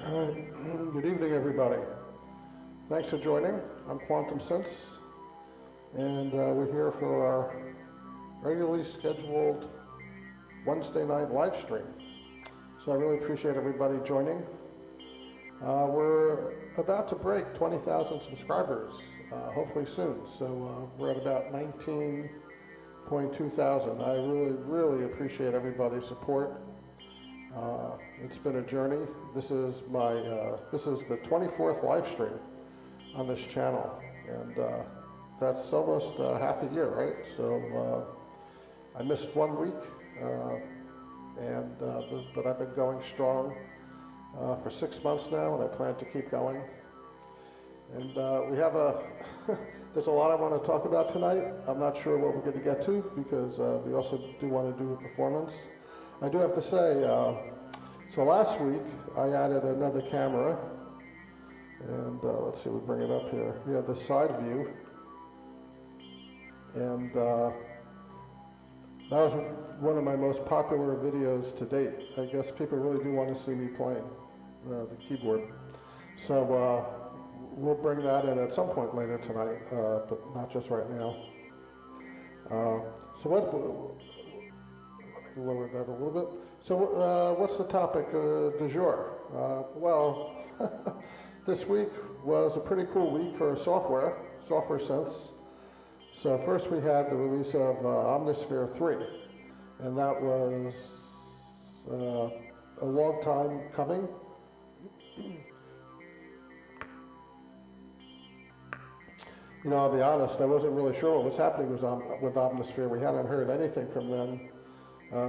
Good evening, everybody. Thanks for joining. I'm Quantum Synths, and we're here for our regularly scheduled Wednesday night live stream. So I really appreciate everybody joining. We're about to break 20,000 subscribers, hopefully soon. So we're at about 19.2 thousand. I really appreciate everybody's support. It's been a journey. This is the 24th live stream on this channel, and that's almost half a year, right? So I missed 1 week, but I've been going strong for 6 months now, and I plan to keep going. And we have there's a lot I want to talk about tonight. I'm not sure what we're going to get to because we also do want to do a performance. I do have to say, so last week I added another camera, and let's see, we'll bring it up here. We have the side view, and that was one of my most popular videos to date. I guess people really do want to see me playing the keyboard. So we'll bring that in at some point later tonight, but not just right now. So let me lower that a little bit. So what's the topic du jour? Well, this week was a pretty cool week for software synths. So first we had the release of Omnisphere 3, and that was a long time coming. You know, I'll be honest, I wasn't really sure what was happening with Omnisphere. We hadn't heard anything from them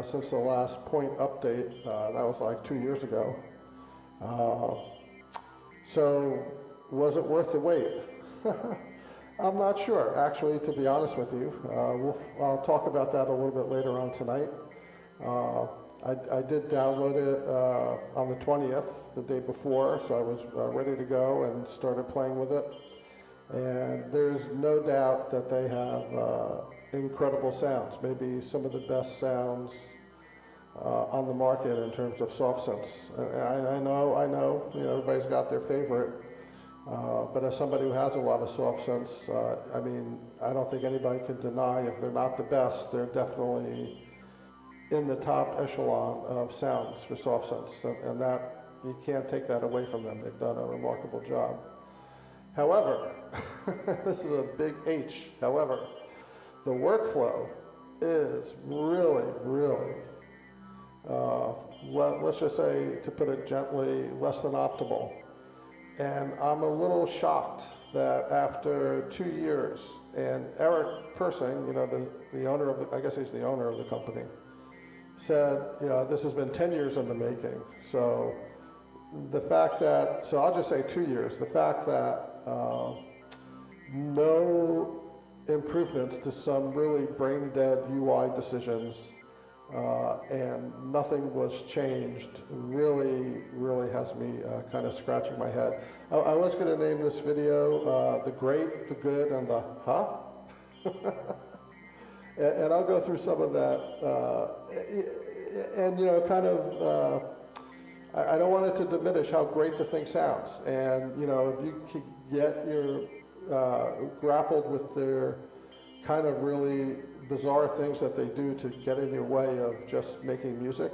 since the last point update. That was like 2 years ago. So was it worth the wait? I'm not sure, actually, to be honest with you. I'll talk about that a little bit later on tonight. I did download it on the 20th, the day before, so I was ready to go and started playing with it. And there's no doubt that they have incredible sounds, maybe some of the best sounds on the market in terms of soft synths. I know, you know, everybody's got their favorite, but as somebody who has a lot of soft synths, I mean, I don't think anybody can deny if they're not the best, they're definitely in the top echelon of sounds for soft synths, and that, you can't take that away from them. They've done a remarkable job. However, this is a big H, however, the workflow is really, let's just say, to put it gently, less than optimal. And I'm a little shocked that after 2 years, and Eric Persing, you know, the owner of the, I guess he's the owner of the company, said, you know, this has been 10 years in the making. So the fact that, so I'll just say 2 years, the fact that no improvements to some really brain-dead UI decisions and nothing was changed really has me kind of scratching my head. I was going to name this video The Great, the Good, and the Huh? and I'll go through some of that. And, you know, kind of, I don't want it to diminish how great the thing sounds. And, you know, if you could get your grappled with their kind of really bizarre things that they do to get in your way of just making music,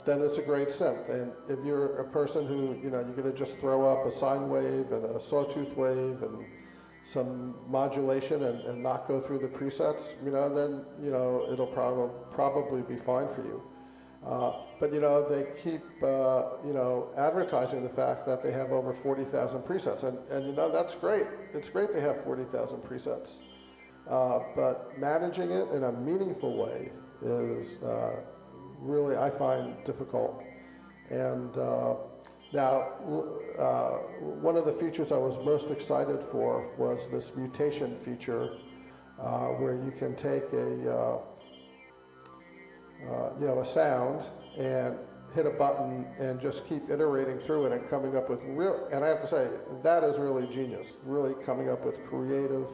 then it's a great synth. And if you're a person who, you know, you're going to just throw up a sine wave and a sawtooth wave and some modulation and not go through the presets, you know, then, you know, it'll probably be fine for you. But, you know, they keep, you know, advertising the fact that they have over 40,000 presets. And, you know, that's great. It's great they have 40,000 presets. But managing it in a meaningful way is really, I find, difficult. And now, one of the features I was most excited for was this mutation feature, where you can take a you know, a sound and hit a button and just keep iterating through it and coming up with and I have to say, that is really genius, really coming up with creative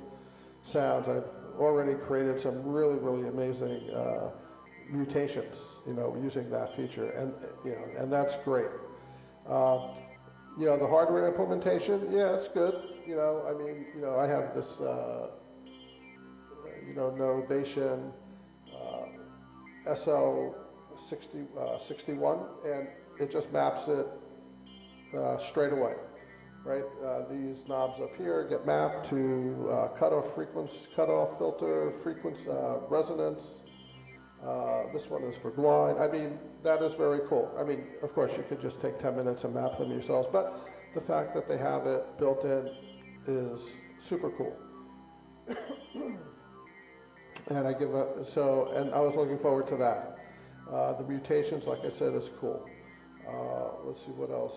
sounds. I've already created some really amazing mutations, you know, using that feature, and you know, and that's great. The hardware implementation, yeah, it's good. I have this, Novation SL61, and it just maps it straight away, right? These knobs up here get mapped to cutoff frequency, cutoff filter, frequency, resonance. This one is for glide. That is very cool. Of course, you could just take 10 minutes and map them yourselves, but the fact that they have it built in is super cool. And I was looking forward to that. The mutations, like I said, is cool. Let's see what else.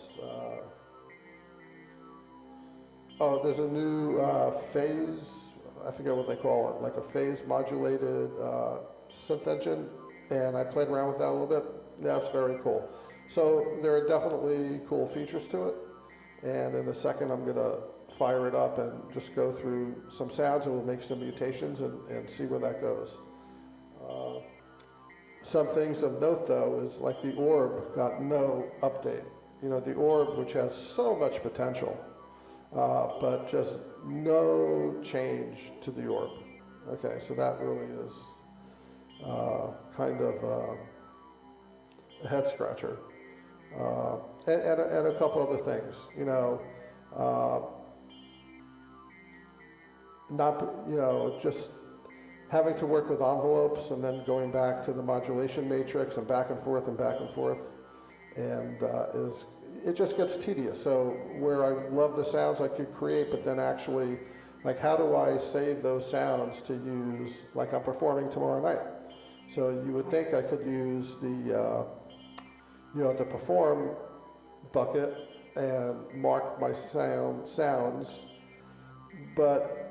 There's a new phase, I forget what they call it, like a phase modulated synth engine, and I played around with that a little bit. That's very cool. So there are definitely cool features to it, and in a second I'm gonna fire it up and just go through some sounds, and we'll make some mutations and see where that goes. Some things of note though is like the orb got no update. The orb, which has so much potential, but just no change to the orb. Okay, so that really is kind of a head scratcher. And a couple other things, just having to work with envelopes and then going back to the modulation matrix and back and forth, and it just gets tedious. So where I love the sounds I could create, but then actually, like, how do I save those sounds to use, like I'm performing tomorrow night? So you would think I could use the perform bucket and mark my sounds, but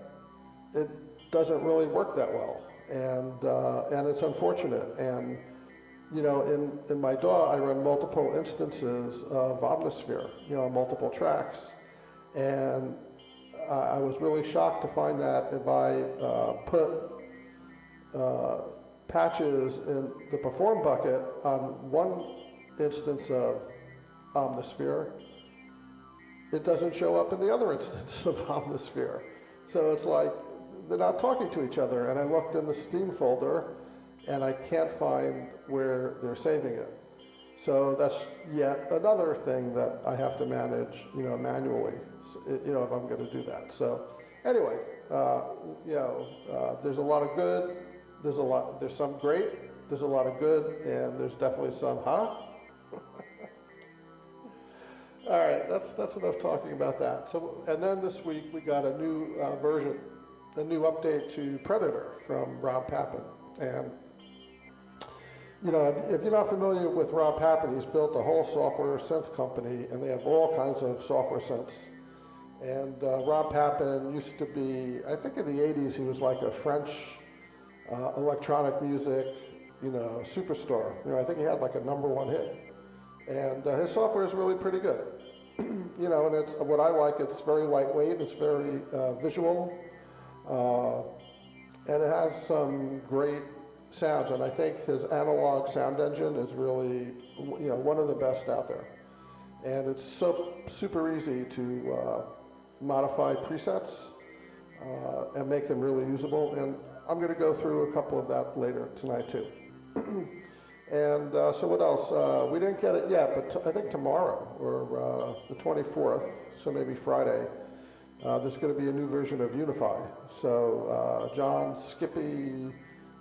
it doesn't really work that well, and it's unfortunate. And in my DAW, I run multiple instances of Omnisphere, multiple tracks, and I was really shocked to find that if I put patches in the perform bucket on one instance of Omnisphere, it doesn't show up in the other instance of Omnisphere. So it's like they're not talking to each other. And I looked in the Steam folder, and I can't find where they're saving it. So that's yet another thing that I have to manage, manually, if I'm going to do that. So anyway, there's a lot of good. There's some great. There's a lot of good, and there's definitely some, huh? All right, that's enough talking about that. So, and then this week we got a new version, a new update to Predator from Rob Papen. And if you're not familiar with Rob Papen, he's built a whole software synth company, and they have all kinds of software synths. And Rob Papen used to be, I think in the 80s, he was like a French electronic music, superstar. I think he had like a #1 hit. And his software is really pretty good. And it's what I like. It's very lightweight. It's very visual, and it has some great sounds. And I think his analog sound engine is really, one of the best out there. And it's so super easy to modify presets and make them really usable. And I'm going to go through a couple of that later tonight too. And so what else? We didn't get it yet, but I think tomorrow, or the 24th, so maybe Friday, there's going to be a new version of Unify. So John Skippy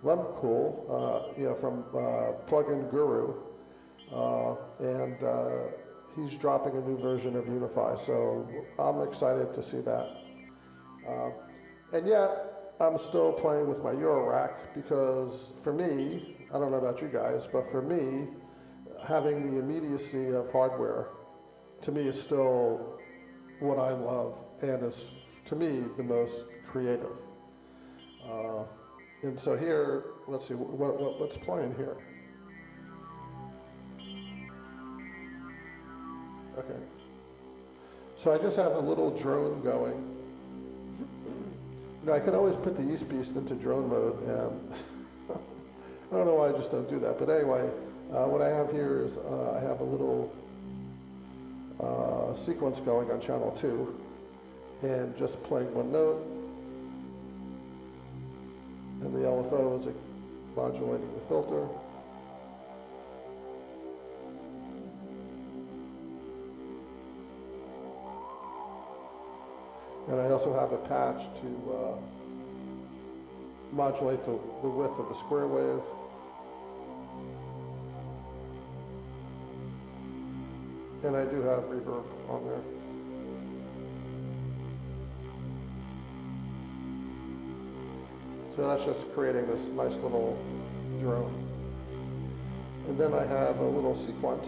Lemcool, from Plugin Guru, and he's dropping a new version of Unify. So I'm excited to see that. And yet, I'm still playing with my Eurorack because for me, I don't know about you guys, but for me, having the immediacy of hardware, to me, is still what I love and is, to me, the most creative. And so here, let's see, what's playing here? Okay. So I just have a little drone going. I can always put the East Beast into drone mode, and I don't know why I just don't do that. But anyway, what I have here is I have a little sequence going on channel 2 and just playing one note, and the LFO is modulating the filter. And I also have a patch to modulate the width of the square wave. And I do have reverb on there. So that's just creating this nice little drone. And then I have a little sequence.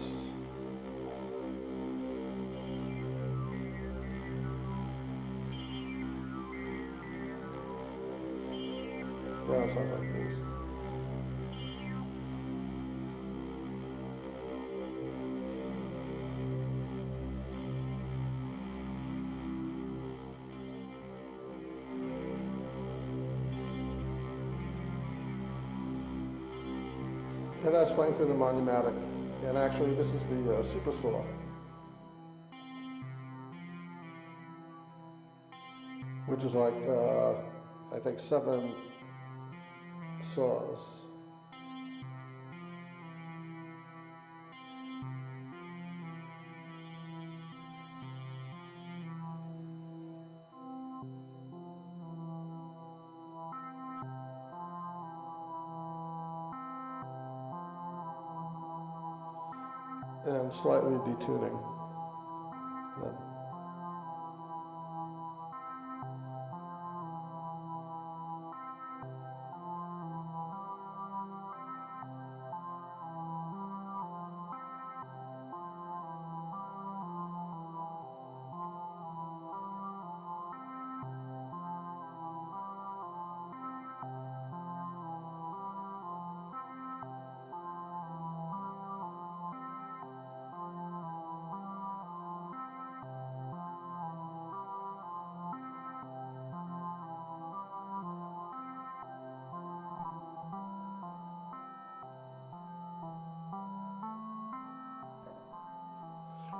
Yeah, it sounds like this. And that's playing through the Monumatic. And actually, this is the Super Saw, which is like, I think 7 saws. And slightly detuning them.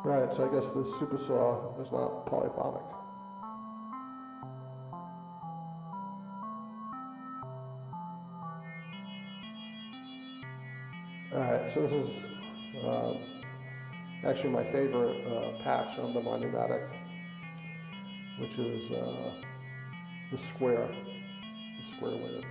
Right, so I guess the Super Saw is not polyphonic. Alright, so this is actually my favorite patch on the Monumatic, which is the square wave.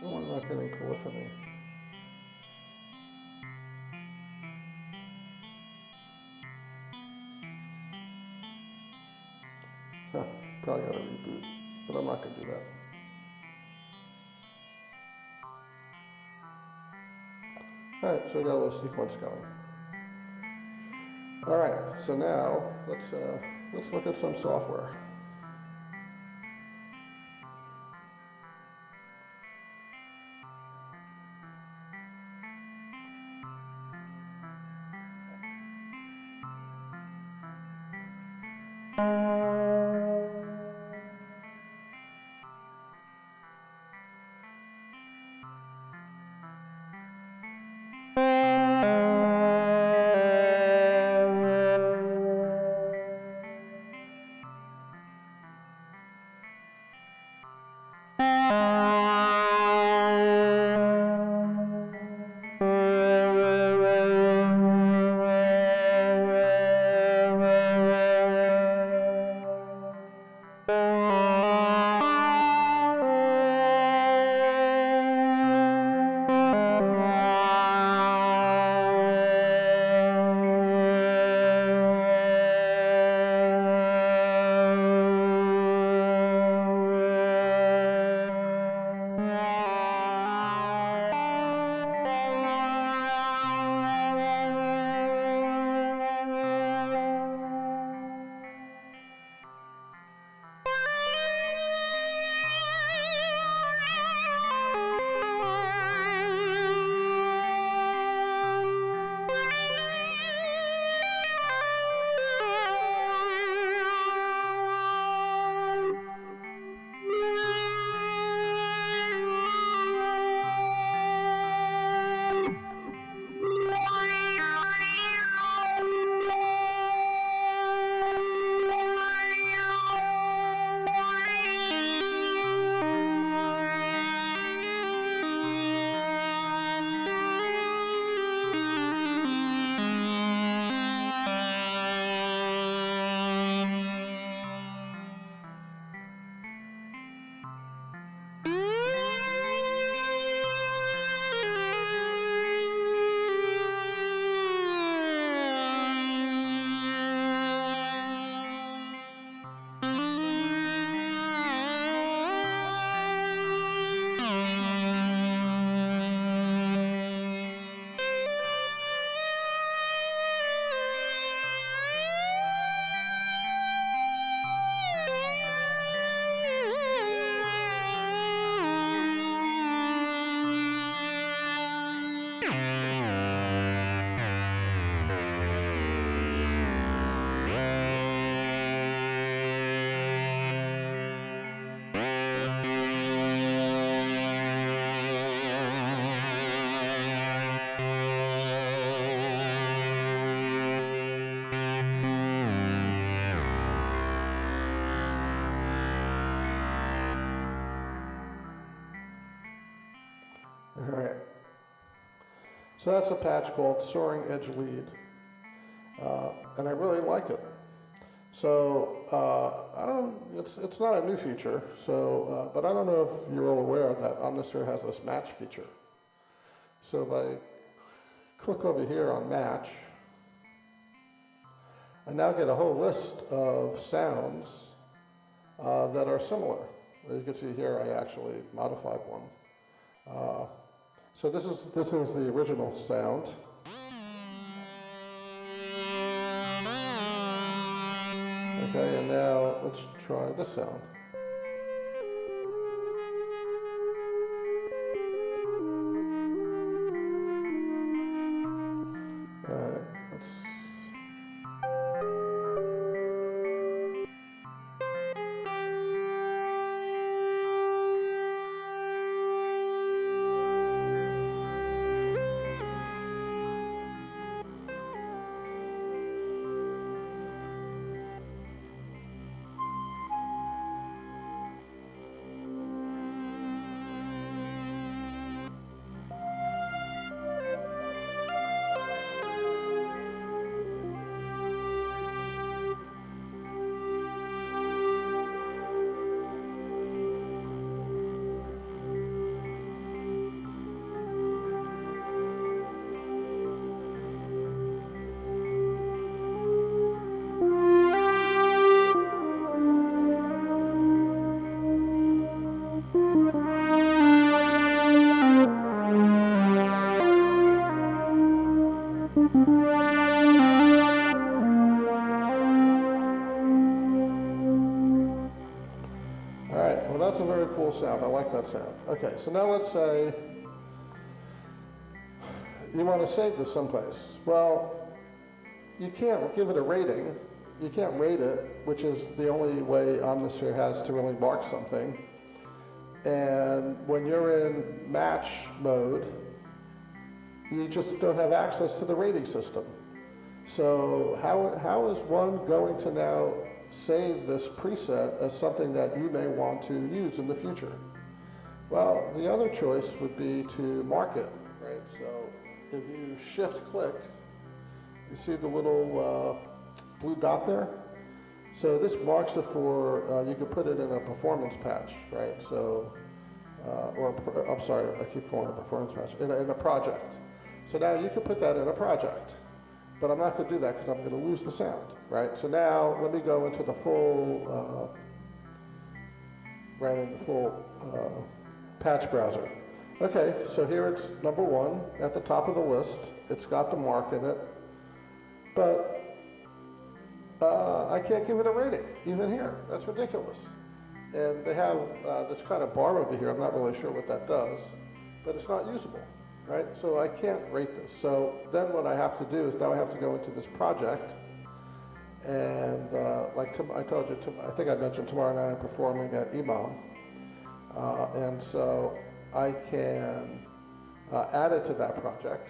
Oh, I'm not getting polyphony. Huh, probably gotta reboot, but I'm not gonna do that. Alright, so we got a little sequence going. Alright, so now let's look at some software. So that's a patch called Soaring Edge Lead, and I really like it. So it's not a new feature. So, but I don't know if you're all aware that Omnisphere has this match feature. So if I click over here on match, I now get a whole list of sounds that are similar. As you can see here, I actually modified one. So this is the original sound. Okay, and now let's try this sound. Let's. That's a very cool sound. I like that sound. Okay, so now let's say you want to save this someplace. Well, you can't give it a rating. You can't rate it, which is the only way Omnisphere has to really mark something. And when you're in match mode, you just don't have access to the rating system. So how is one going to now save this preset as something that you may want to use in the future? Well, the other choice would be to mark it, right? So if you shift click, you see the little blue dot there? So this marks it for, you could put it in a performance patch, right? So, I'm sorry, I keep calling it a performance patch, in a project. So now you could put that in a project. But I'm not going to do that because I'm going to lose the sound, right? So now let me go into the full, patch browser. Okay, so here it's number 1 at the top of the list. It's got the mark in it, but I can't give it a rating, even here. That's ridiculous. And they have this kind of bar over here. I'm not really sure what that does, but it's not usable. Right, so I can't rate this. So then what I have to do is now I have to go into this project, and like I told you, I think I mentioned tomorrow night I'm performing at Imam, and so I can add it to that project.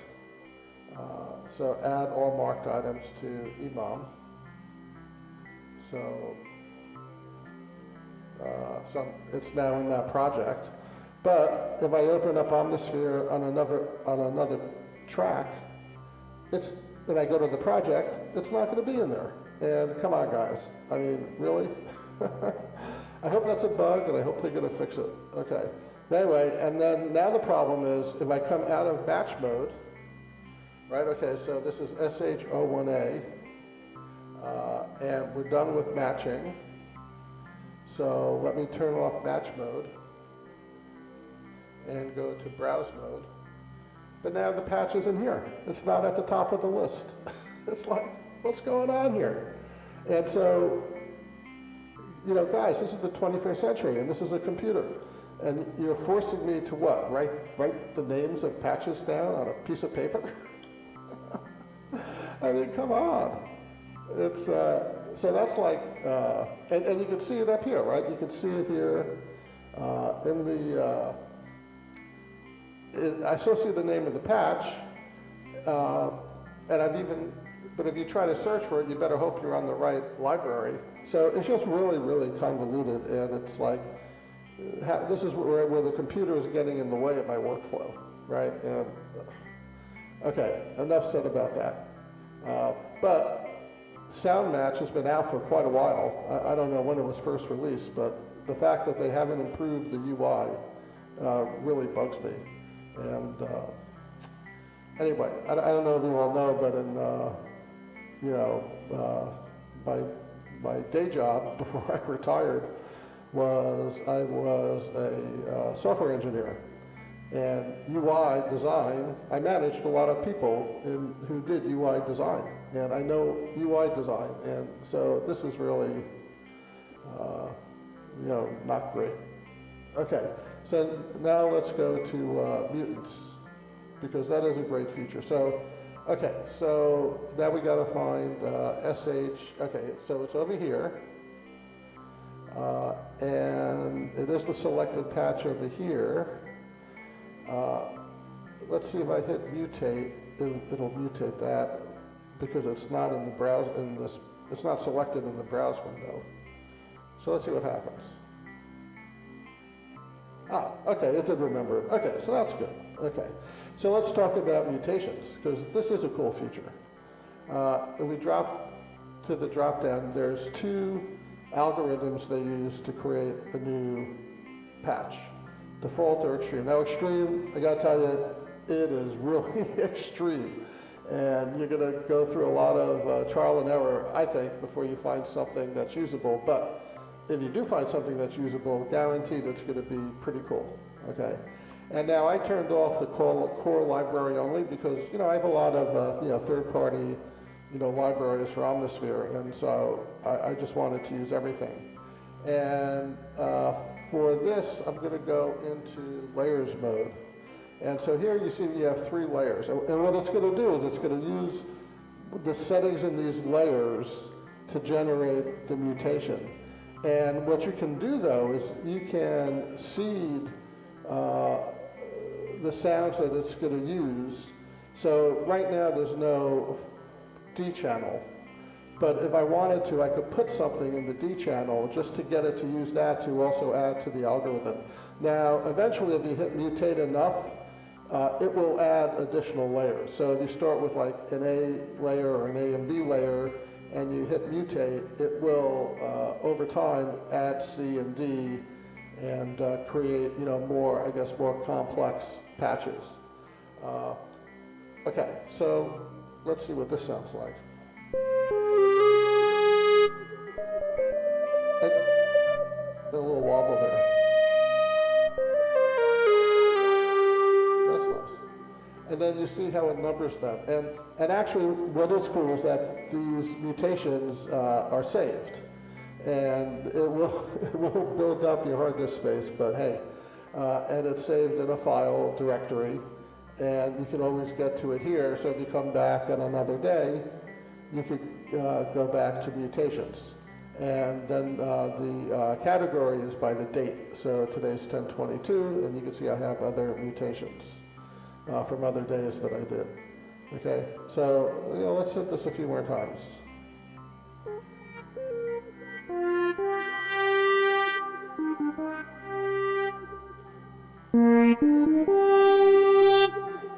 So add all marked items to Imam. So it's now in that project. But if I open up Omnisphere on another track, and I go to the project, it's not going to be in there. And come on, guys. I mean, really? I hope that's a bug, and I hope they're going to fix it. Okay. Anyway, and then now the problem is if I come out of batch mode, right? Okay, so this is SH01A, and we're done with matching. So let me turn off batch mode and go to browse mode. But now the patch isn't here. It's not at the top of the list. It's like, what's going on here? And so, you know, guys, this is the 21st century, and this is a computer. And you're forcing me to what? Write the names of patches down on a piece of paper? I mean, come on. It's, so that's like, and you can see it up here, right? You can see it here in the, I still see the name of the patch, and but if you try to search for it, you better hope you're on the right library. So it's just really, really convoluted, and it's like, this is where the computer is getting in the way of my workflow, right? And Okay, enough said about that. But Sound Match has been out for quite a while. I don't know when it was first released, but the fact that they haven't improved the UI really bugs me. And anyway, I don't know if you all know, but in you know, my day job before I retired I was a software engineer. And UI design, I managed a lot of people who did UI design, and I know UI design, and so this is really, you know, not great. Okay, so now let's go to mutants, because that is a great feature. So, okay, so now we got to find SH. Okay, so it's over here, and it is the selected patch over here. Let's see if I hit mutate, it'll mutate that because it's not in the browse, it's not selected in the browse window. So let's see what happens. Ah, okay, it did remember it. Okay, so that's good. Okay, so let's talk about mutations, because this is a cool feature. If we drop to the drop down, there's two algorithms they use to create a new patch. Default or extreme. Now extreme, I gotta tell you, it is really extreme. And you're gonna go through a lot of trial and error, I think, before you find something that's usable. But if you do find something that's usable, guaranteed it's gonna be pretty cool, okay? And now I turned off the core library only because, you know, I have a lot of, you know, third-party, you know, libraries for Omnisphere, and so I just wanted to use everything. And for this, I'm going to go into layers mode. And so here you see you have 3 layers. And what it's going to do is it's going to use the settings in these layers to generate the mutation. And what you can do, though, is you can seed the sounds that it's going to use. So right now there's no D channel. But if I wanted to, I could put something in the D channel just to get it to use that to also add to the algorithm. Now, eventually, if you hit mutate enough, it will add additional layers. So if you start with like an A layer or an A and B layer, and you hit mutate, it will, over time, add C and D and create, you know, more, I guess, more complex patches. Okay, so let's see what this sounds like. A little wobble there. That's nice. And then you see how it numbers them. And actually, what is cool is that these mutations are saved. And it will build up your hard disk space, but hey, and it's saved in a file directory, and you can always get to it here. So if you come back on another day, you could go back to mutations. And then the category is by the date. So today's 10/22, and you can see I have other mutations from other days that I did. Okay, so you know, let's hit this a few more times.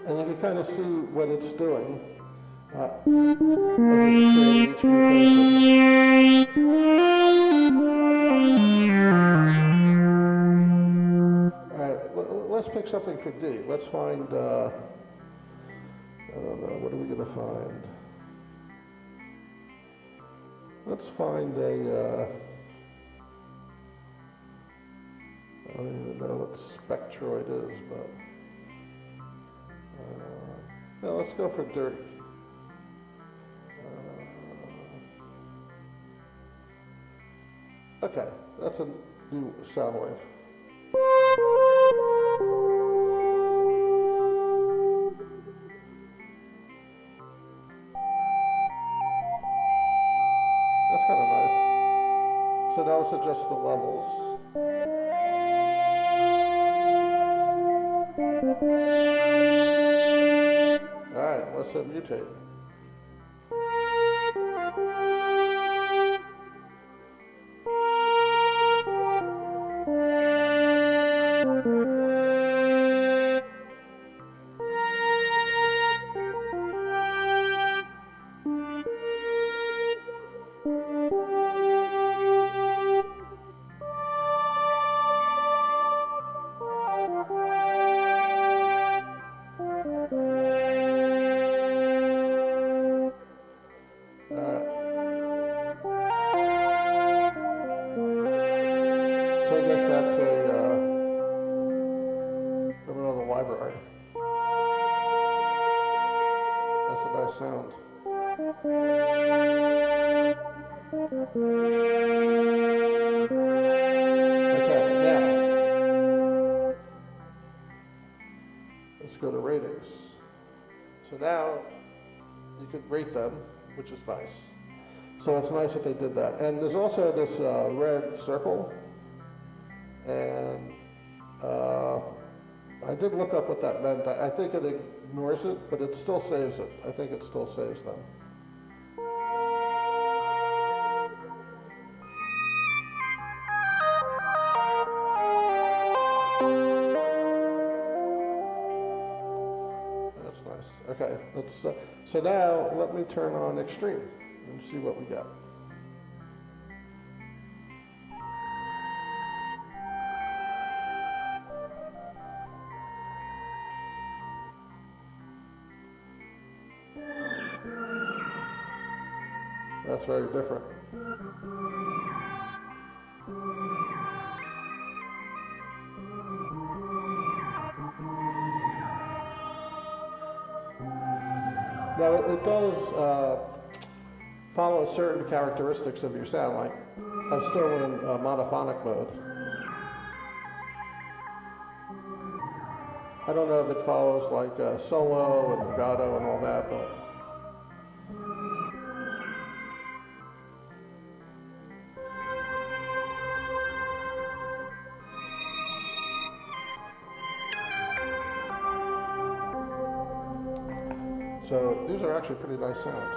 And you can kind of see what it's doing. As it's creating each mutation. All right, let's pick something for D. Let's find, I don't know, what are we going to find? Let's find a, I don't even know what spectroid is, but, no, let's go for dirty. Okay, that's a new sound wave. That's kind of nice. So now let's adjust the levels. All right, let's hit mutate. nice sound. Okay, now let's go to ratings. So now you could rate them, which is nice. So it's nice that they did that. And there's also this red circle, and I did look up what that meant. I think it ignores it, but it still saves it. I think it still saves them. That's nice. Okay, let's. So now let me turn on extreme and see what we got. That's very different. Now it does follow certain characteristics of your sound, like I'm still in monophonic mode. I don't know if it follows like solo and legato and all that, but so these are actually pretty nice sounds.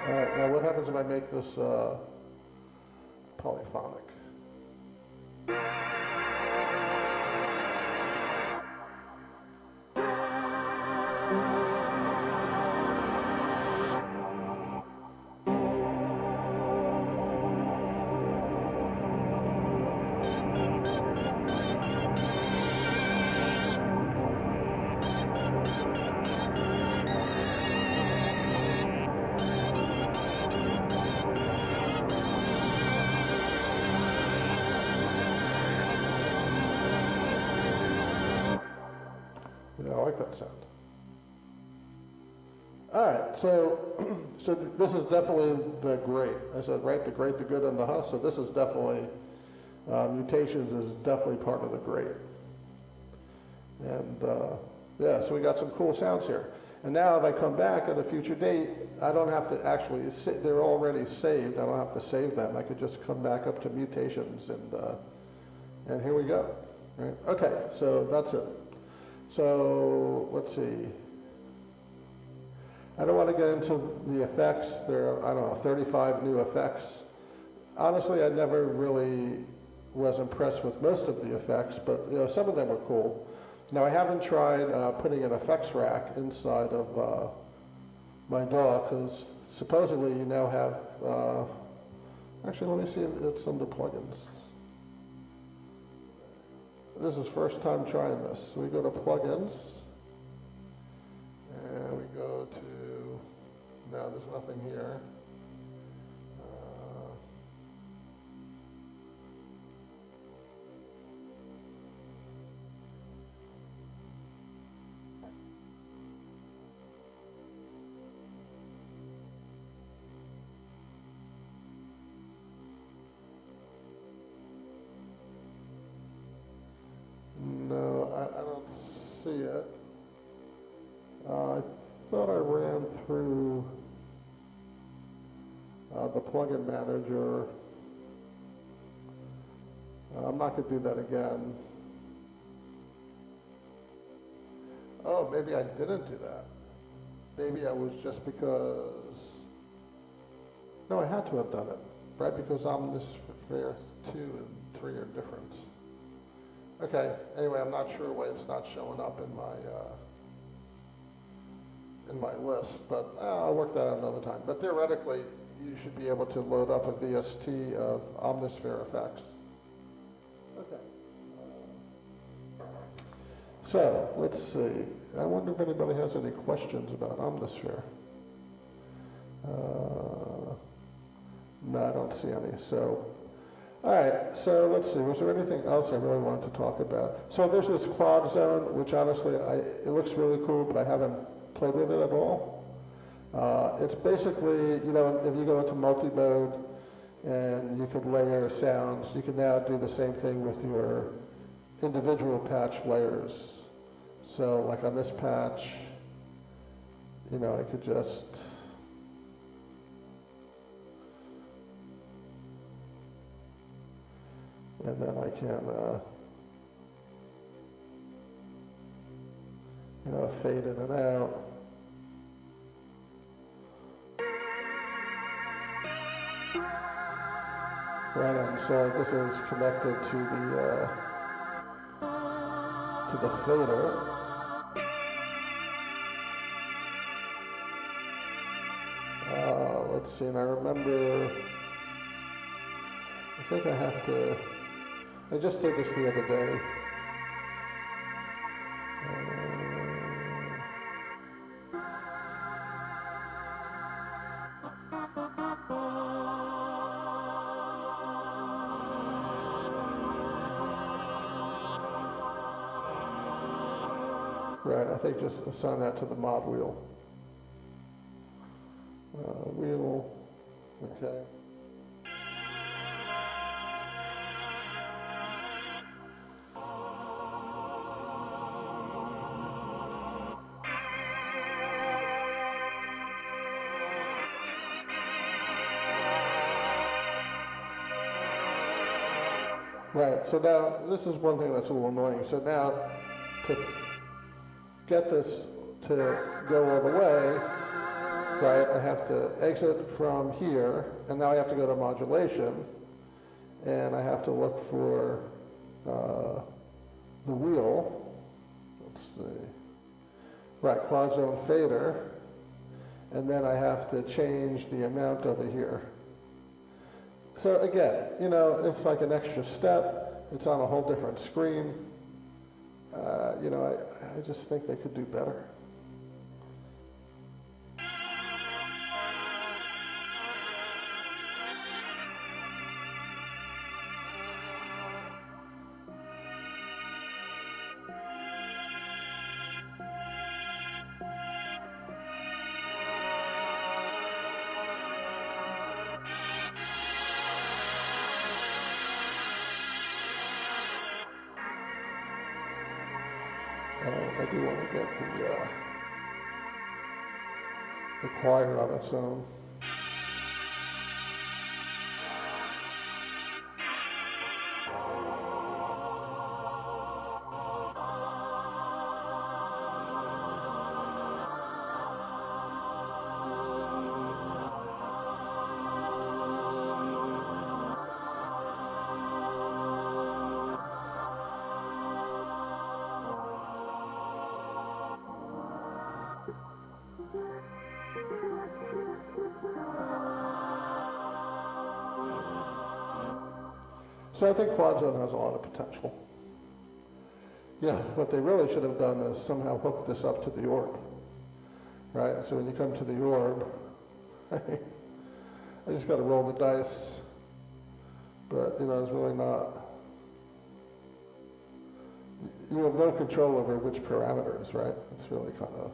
All right, now what happens if I make this polyphonic? Yeah, I like that sound. All right, so so this is definitely the great. I said, right, the great, the good, and the huh. So this is definitely, Mutations is definitely part of the great. And yeah, so we got some cool sounds here. And now if I come back at a future date, I don't have to actually, they're already saved. I don't have to save them. I could just come back up to Mutations and here we go. Right? Okay, so that's it. So let's see. I don't want to get into the effects. There are, I don't know, 35 new effects. Honestly, I never really was impressed with most of the effects, but you know, some of them were cool. Now I haven't tried putting an effects rack inside of my DAW because supposedly you now have, actually let me see if it's under plugins. This is first time trying this. So we go to plugins and we go to, no, there's nothing here. No, I don't see it. I thought I ran through the plugin manager. I'm not going to do that again. Oh, maybe I didn't do that. Maybe I was just because No, I had to have done it, right? Because Omnisphere 2 and 3 are different. Okay, anyway, I'm not sure why it's not showing up in my list, but I'll work that out another time. But theoretically, you should be able to load up a VST of Omnisphere effects. Okay. So, let's see. I wonder if anybody has any questions about Omnisphere. No, I don't see any. So, all right, so let's see. Was there anything else I really wanted to talk about? So there's this quad zone, which honestly, it looks really cool, but I haven't played with it at all. It's basically, you know, if you go into multi-mode and you could layer sounds, you can now do the same thing with your individual patch layers. So like on this patch, you know, I could just, and then I can, you know, fade in and out. Right, and so this is connected to the fader. Let's see, and I remember, I think I have to, I just did this the other day. Right, I think just assign that to the mod wheel. Wheel, okay. Right, so now this is one thing that's a little annoying. So now to get this to go all the way, right, I have to exit from here, and now I have to go to modulation, and I have to look for the wheel. Let's see. Right, quad zone fader, and then I have to change the amount over here. So again, you know, it's like an extra step. It's on a whole different screen. You know, I just think they could do better. I do want to get the choir on its own. So I think quad zone has a lot of potential. Yeah, what they really should have done is somehow hook this up to the orb, right? So when you come to the orb, I just got to roll the dice, but you know, it's really not. You have no control over which parameters, right? It's really kind of.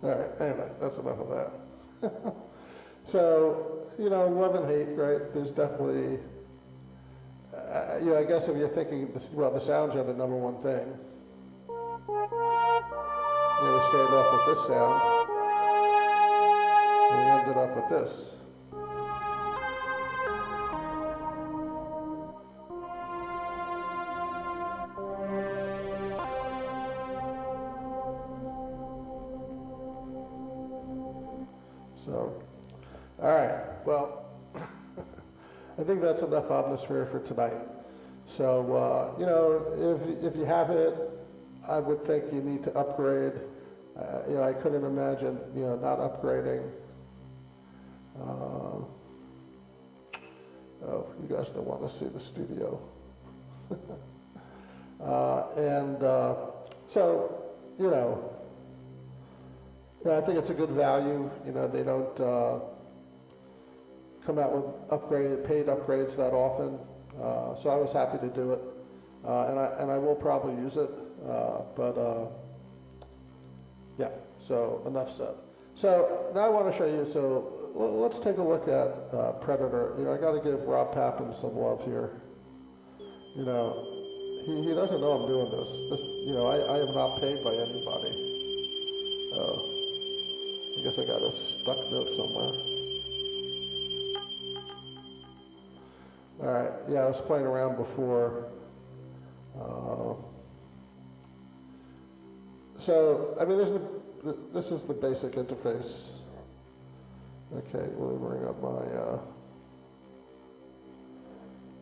All right, anyway, that's enough of that. So, you know, love and hate, right? There's definitely, you know, I guess if you're thinking, well, the sounds are the number one thing. You know, we started off with this sound, and we ended up with this. So, all right, well, I think that's enough Omnisphere for tonight. So, you know, if you have it, I would think you need to upgrade. You know, I couldn't imagine, you know, not upgrading. Oh, you guys don't want to see the studio. So, you know, yeah, I think it's a good value. You know, they don't come out with paid upgrades that often. So I was happy to do it, and I will probably use it. Yeah. So enough said. So now I want to show you. So let's take a look at Predator. You know, I got to give Rob Papen some love here. You know, he doesn't know I'm doing this. You know, I am not paid by anybody. I guess I got a stuck note somewhere. All right, yeah, I was playing around before. So, I mean, this is the basic interface. Okay, let me bring up my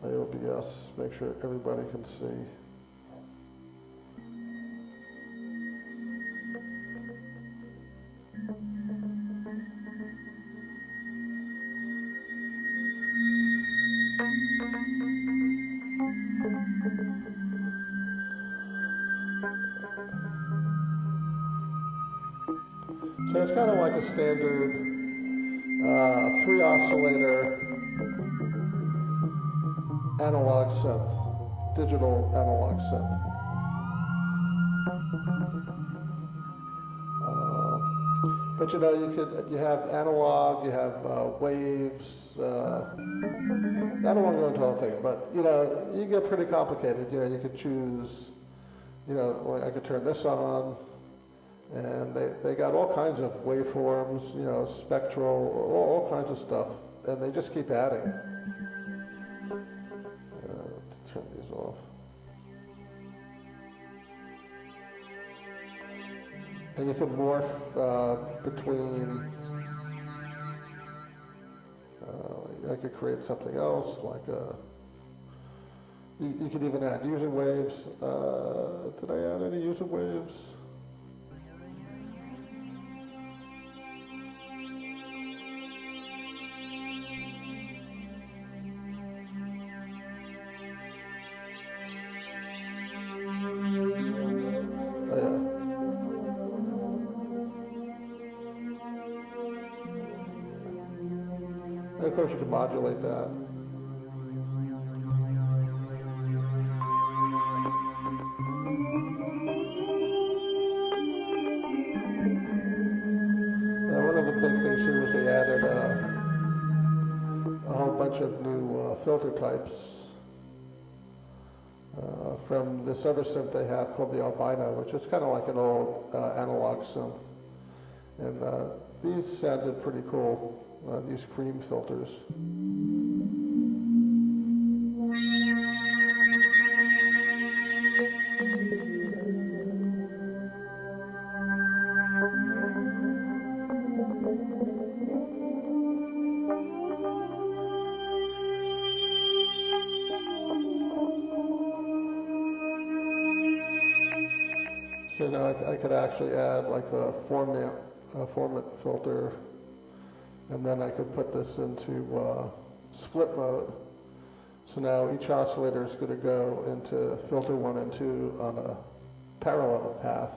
OBS, make sure everybody can see. So it's kind of like a standard 3 oscillator analog synth, digital analog synth. But you know, you have analog, you have waves. I don't want to go into the whole thing, but you know, you get pretty complicated. You know, you could choose. You know, I could turn this on. And they got all kinds of waveforms, you know, spectral, all kinds of stuff, and they just keep adding. Let's turn these off. And you can morph between, I could create something else, like you could even add user waves. Did I add any user waves? And of course, you can modulate that. One of the big things here was they added a whole bunch of new filter types from this other synth they have called the Albino, which is kind of like an old analog synth. And these sounded pretty cool. These cream filters. So now I could actually add like a format filter. And then I could put this into split mode. So now each oscillator is going to go into filter 1 and 2 on a parallel path.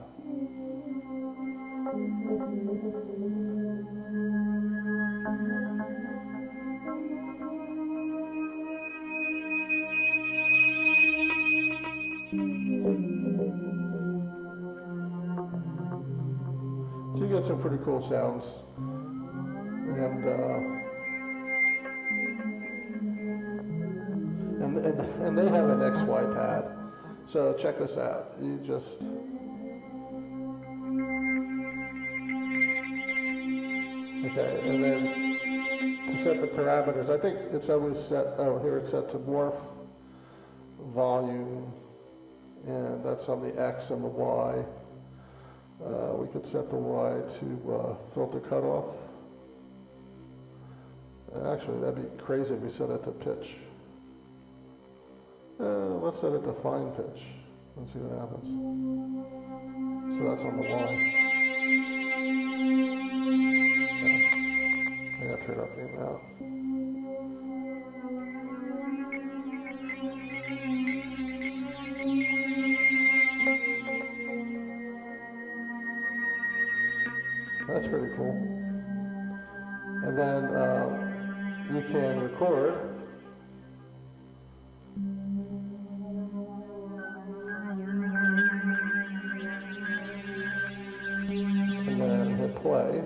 So you get some pretty cool sounds. and they have an XY pad. So check this out. You just, okay, and then to set the parameters, I think it's always set, oh, here it's set to morph, volume, and that's on the X and the Y. We could set the Y to filter cutoff. Actually, that'd be crazy if we set it to pitch. Let's set it to fine pitch. Let's see what happens. So that's on the Y. I gotta turn up the amount. That's pretty cool. And then you can record. And then hit play.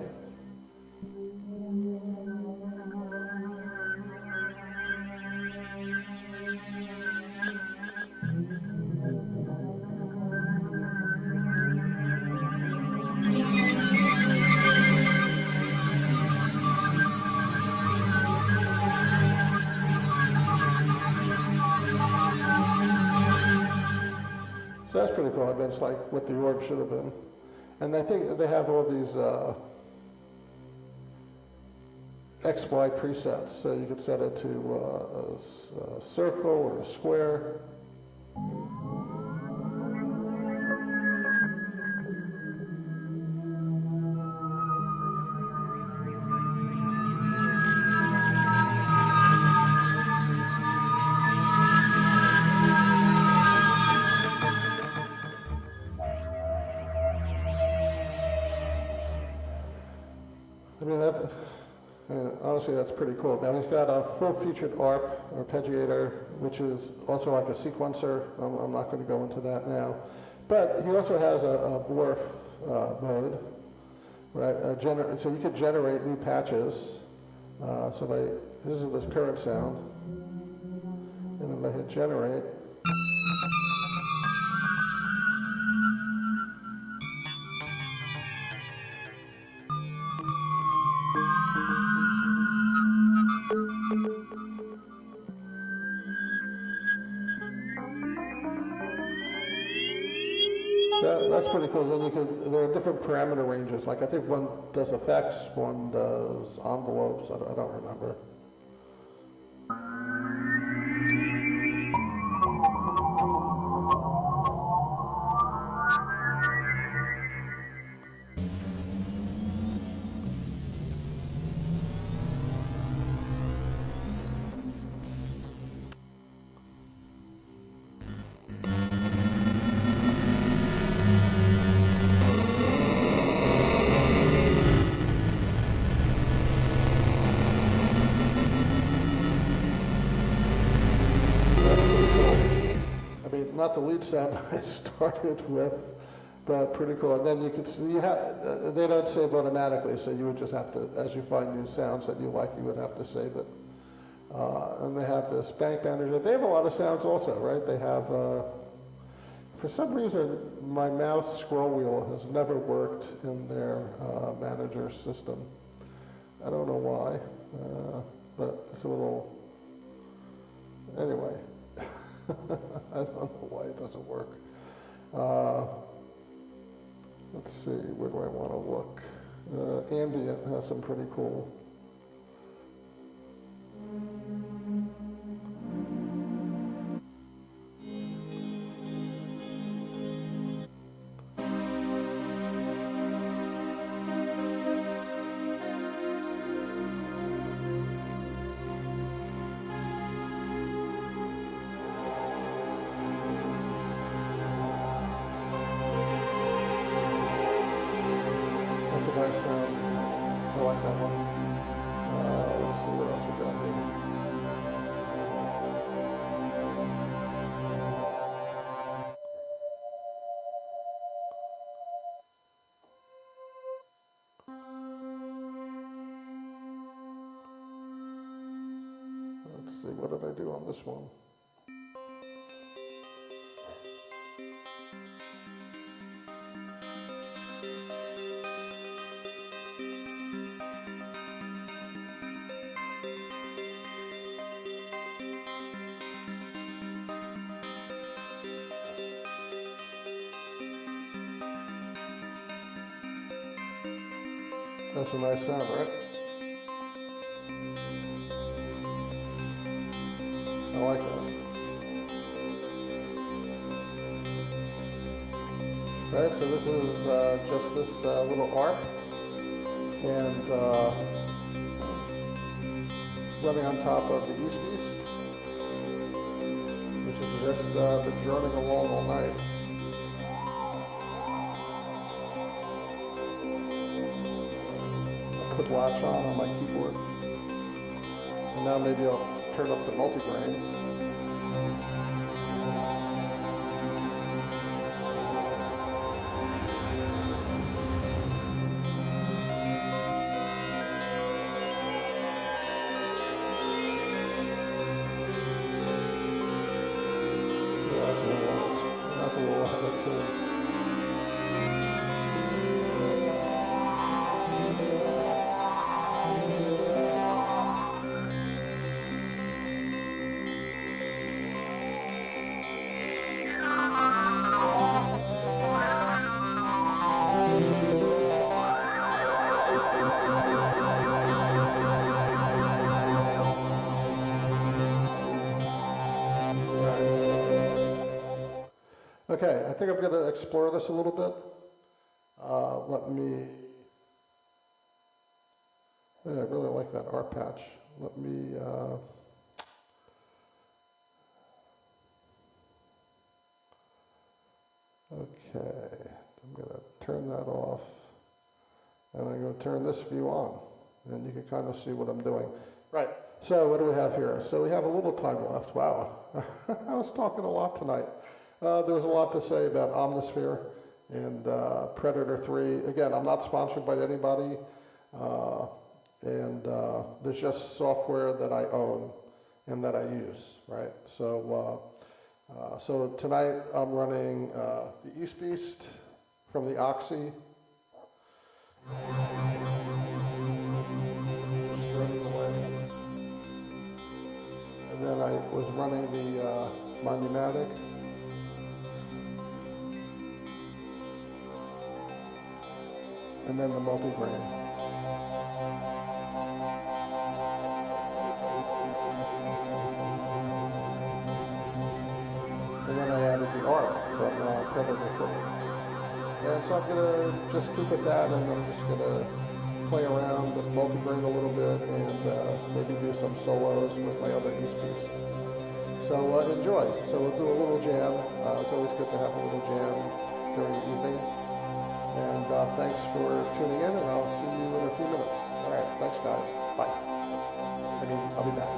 So that's pretty cool. I mean, it's like what the org should have been. And I think they have all these XY presets. So you could set it to a circle or a square. Honestly, that's pretty cool. Now he's got a full-featured ARP, arpeggiator, which is also like a sequencer. I'm not going to go into that now. But he also has a morph mode, right? So you could generate new patches. This is the current sound. And then I hit generate. That's pretty cool. Then there are different parameter ranges. Like I think one does effects, one does envelopes. I don't remember. Not the lead sound I started with, but pretty cool. And then you can see, they don't save automatically, so you would just have to, as you find new sounds that you like, you would have to save it. And they have this bank manager. They have a lot of sounds also, right? They have, for some reason, my mouse scroll wheel has never worked in their manager system. I don't know why, but it's a little, anyway. I don't know why it doesn't work. Let's see, where do I want to look? Ambient has some pretty cool. I like that one. Let's see what else we got here. see, what did I do on this one? That's a nice sound, right? I like that. Right, so this is just this little arc, and running on top of the East Piece, which has just been droning along all night. Put latch on my keyboard, and now maybe I'll turn up the multigrain. That's a little louder too. Okay, I think I'm going to explore this a little bit. I really like that R patch. Let me, okay, I'm going to turn that off, and I'm going to turn this view on, and you can kind of see what I'm doing. Right, so what do we have here? So we have a little time left. Wow, I was talking a lot tonight. There was a lot to say about Omnisphere and Predator 3. Again, I'm not sponsored by anybody, and there's just software that I own and that I use, right? So, so tonight I'm running the East Beast from the Oxy. And then I was running the Monumatic. And then the multigrain. And then I added the arc from Predator 3. And so I'm going to just keep with that, and I'm just going to play around with multigrain a little bit, and maybe do some solos with my other East Piece. So enjoy. So we'll do a little jam. It's always good to have a little jam during the evening. And thanks for tuning in, and I'll see you in a few minutes. All right, thanks guys. Bye. I'll be back.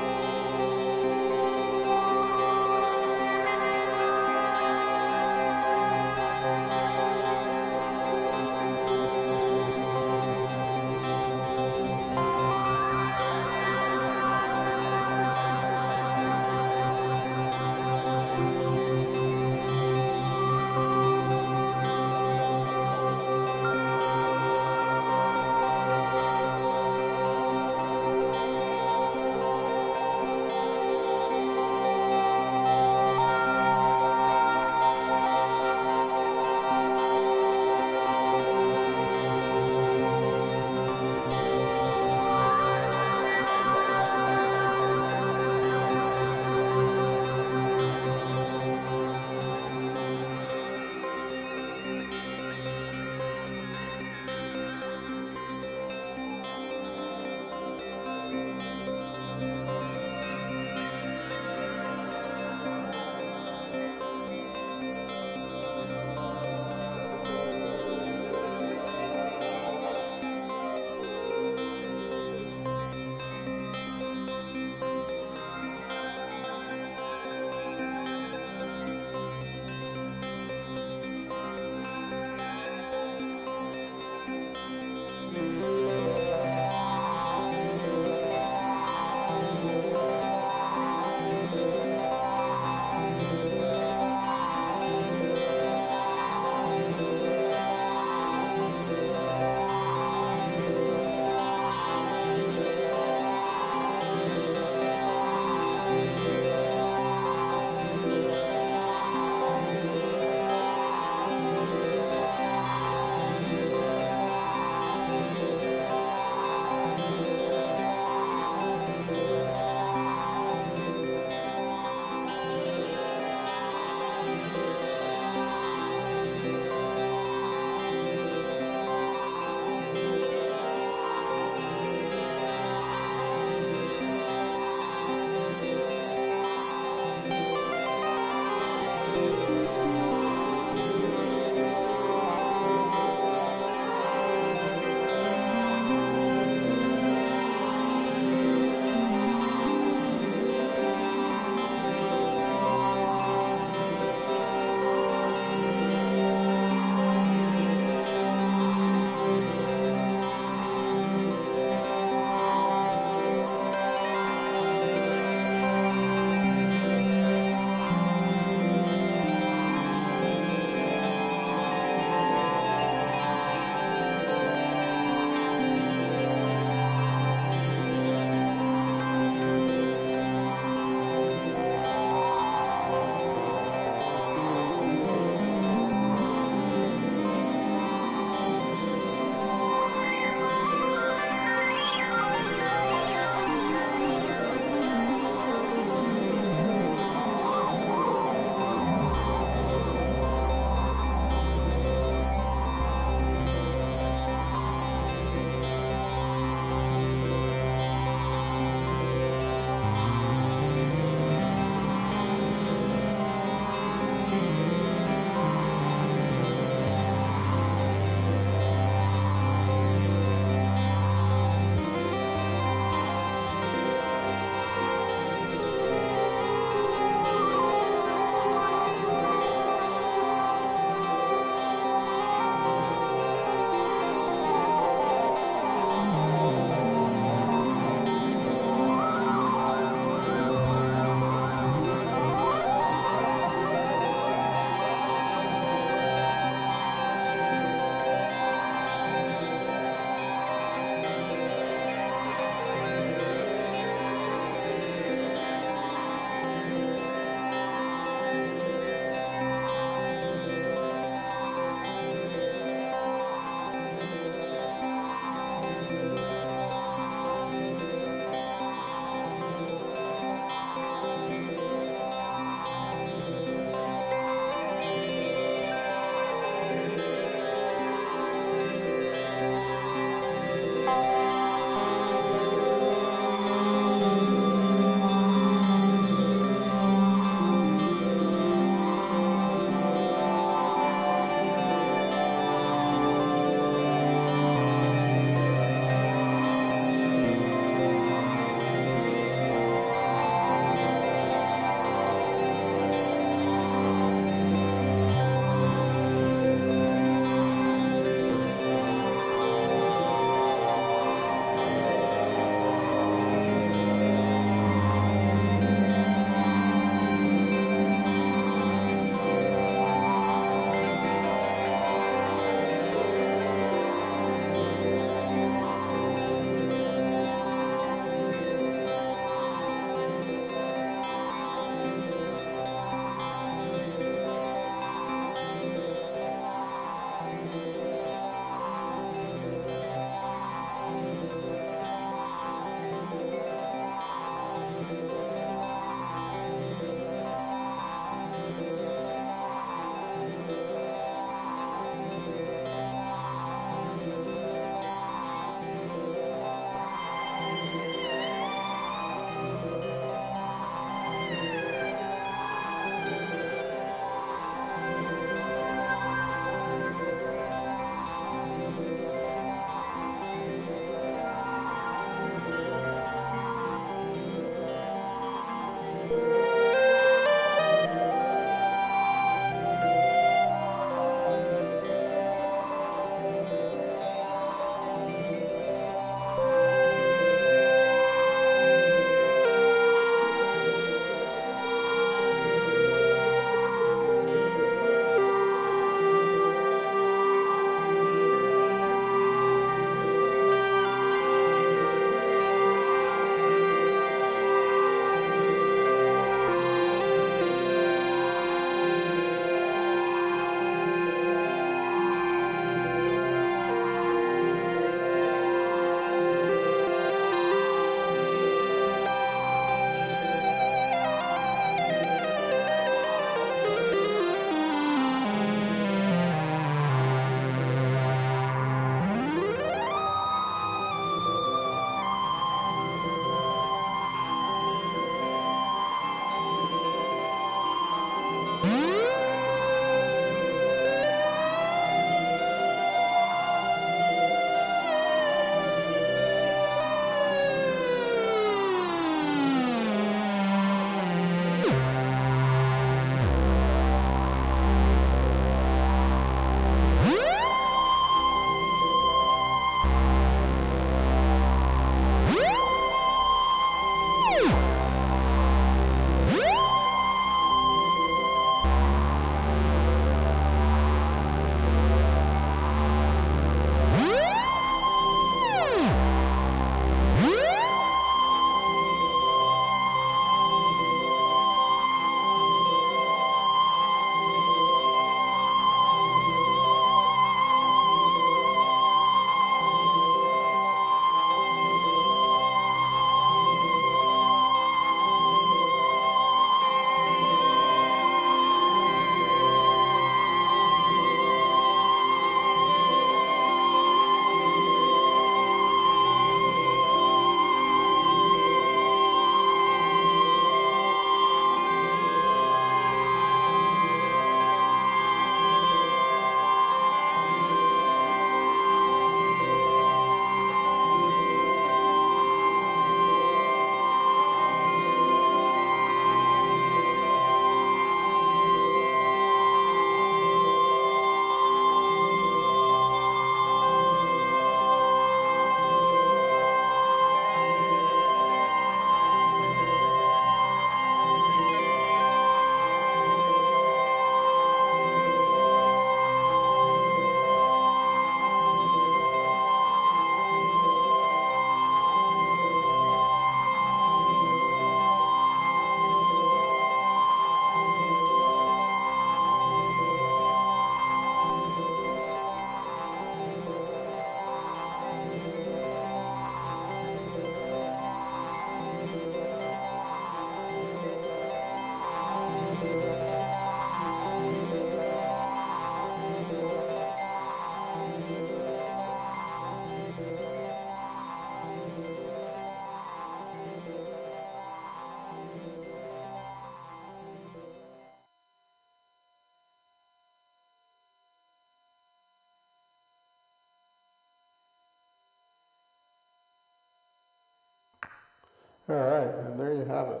All right, and there you have it.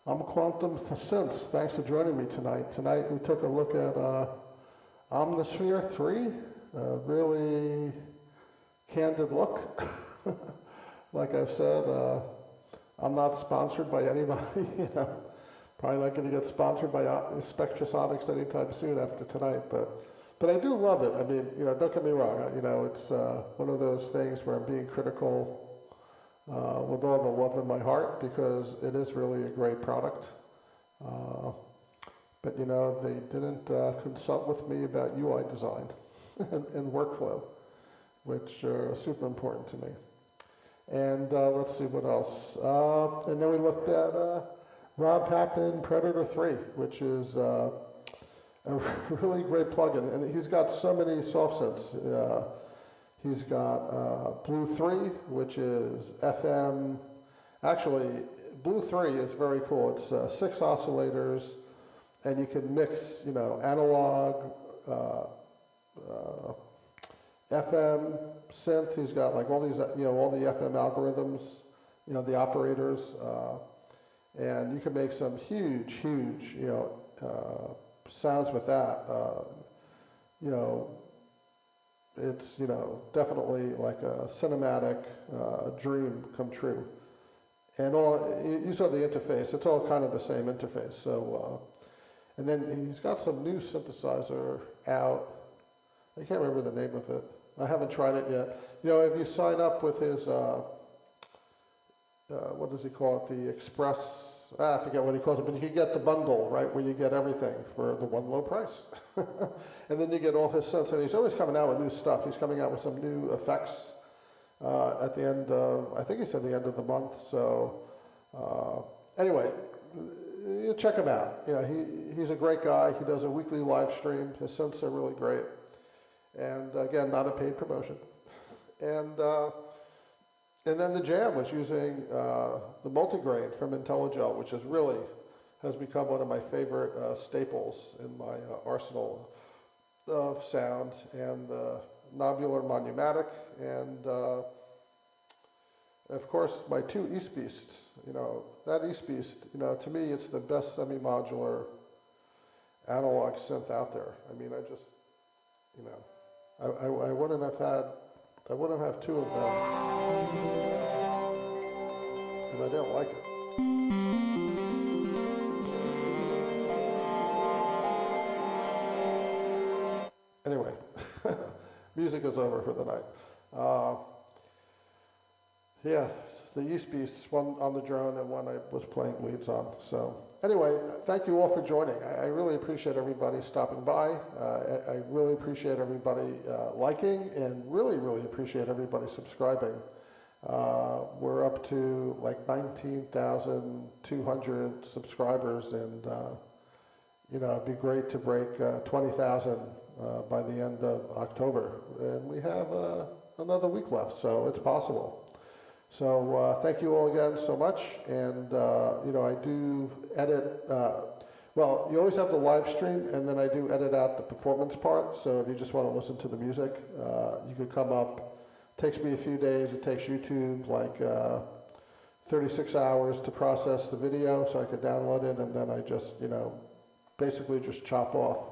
I'm Quantum Synths. Thanks for joining me tonight. Tonight we took a look at Omnisphere 3, a really candid look. Like I've said, I'm not sponsored by anybody. Probably not going to get sponsored by Spectrasonics anytime soon after tonight, but I do love it. I mean, don't get me wrong. It's one of those things where I'm being critical with all the love in my heart, because it is really a great product. But they didn't consult with me about UI design and workflow, which are super important to me. And let's see what else. And then we looked at Rob Papen Predator 3, which is a really great plugin. And he's got so many soft synths. He's got Blue 3, which is FM. Actually, Blue 3 is very cool. It's 6 oscillators, and you can mix, analog, FM, synth. He's got like all these, all the FM algorithms, the operators, and you can make some huge, sounds with that. It's, definitely like a cinematic dream come true. And you saw the interface, it's all kind of the same interface. So, and then he's got some new synthesizer out. I can't remember the name of it. I haven't tried it yet. If you sign up with his, what does he call it? The Express, I forget what he calls it, but you can get the bundle, right, where you get everything for the one low price. And then you get all his synths, and he's always coming out with new stuff. He's coming out with some new effects at the end of, I think he said the end of the month. So anyway, you check him out. He's a great guy. He does a weekly live stream. His synths are really great. And again, not a paid promotion. And then the Jam was using the multigrain from IntelliGel, which has become one of my favorite staples in my arsenal of sound, and Nobular Monumatic, and of course my 2 East Beasts. That East Beast, to me it's the best semi-modular analog synth out there. I mean, I just, I wouldn't have 2 of them because I didn't like it. Anyway, music is over for the night. Yeah, the East Beasts, one on the drone and one I was playing leads on. So anyway, thank you all for joining. I really appreciate everybody stopping by. I really appreciate everybody liking, and really, really appreciate everybody subscribing. We're up to like 19,200 subscribers, and it'd be great to break 20,000 by the end of October. And we have another week left, so it's possible. So thank you all again so much, and I do edit, well, you always have the live stream, and then I do edit out the performance part, so if you just want to listen to the music, you could come up. It takes me a few days. It takes YouTube like 36 hours to process the video, so I could download it, and then I just, basically just chop off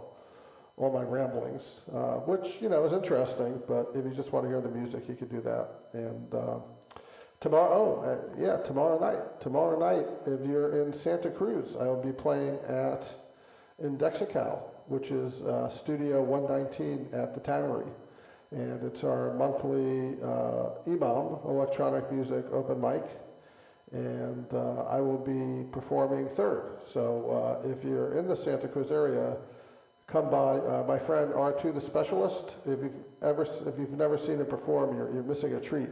all my ramblings, which, is interesting, but if you just want to hear the music, you could do that. And tomorrow night, if you're in Santa Cruz, I will be playing at Indexical, which is Studio 119 at the Tannery. And it's our monthly EMOM, electronic music open mic. And I will be performing third. So if you're in the Santa Cruz area, come by. My friend R2 the Specialist, if you've never seen him perform, you're missing a treat.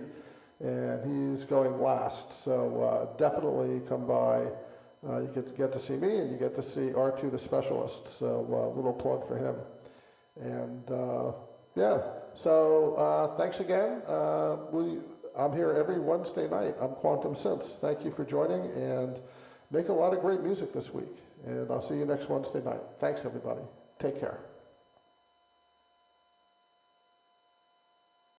And he's going last, so definitely come by. You get to see me, and you get to see R2 the Specialist, so a little plug for him. And yeah, so thanks again. I'm here every Wednesday night. I'm Quantum Synths. Thank you for joining, and make a lot of great music this week. And I'll see you next Wednesday night. Thanks, everybody. Take care.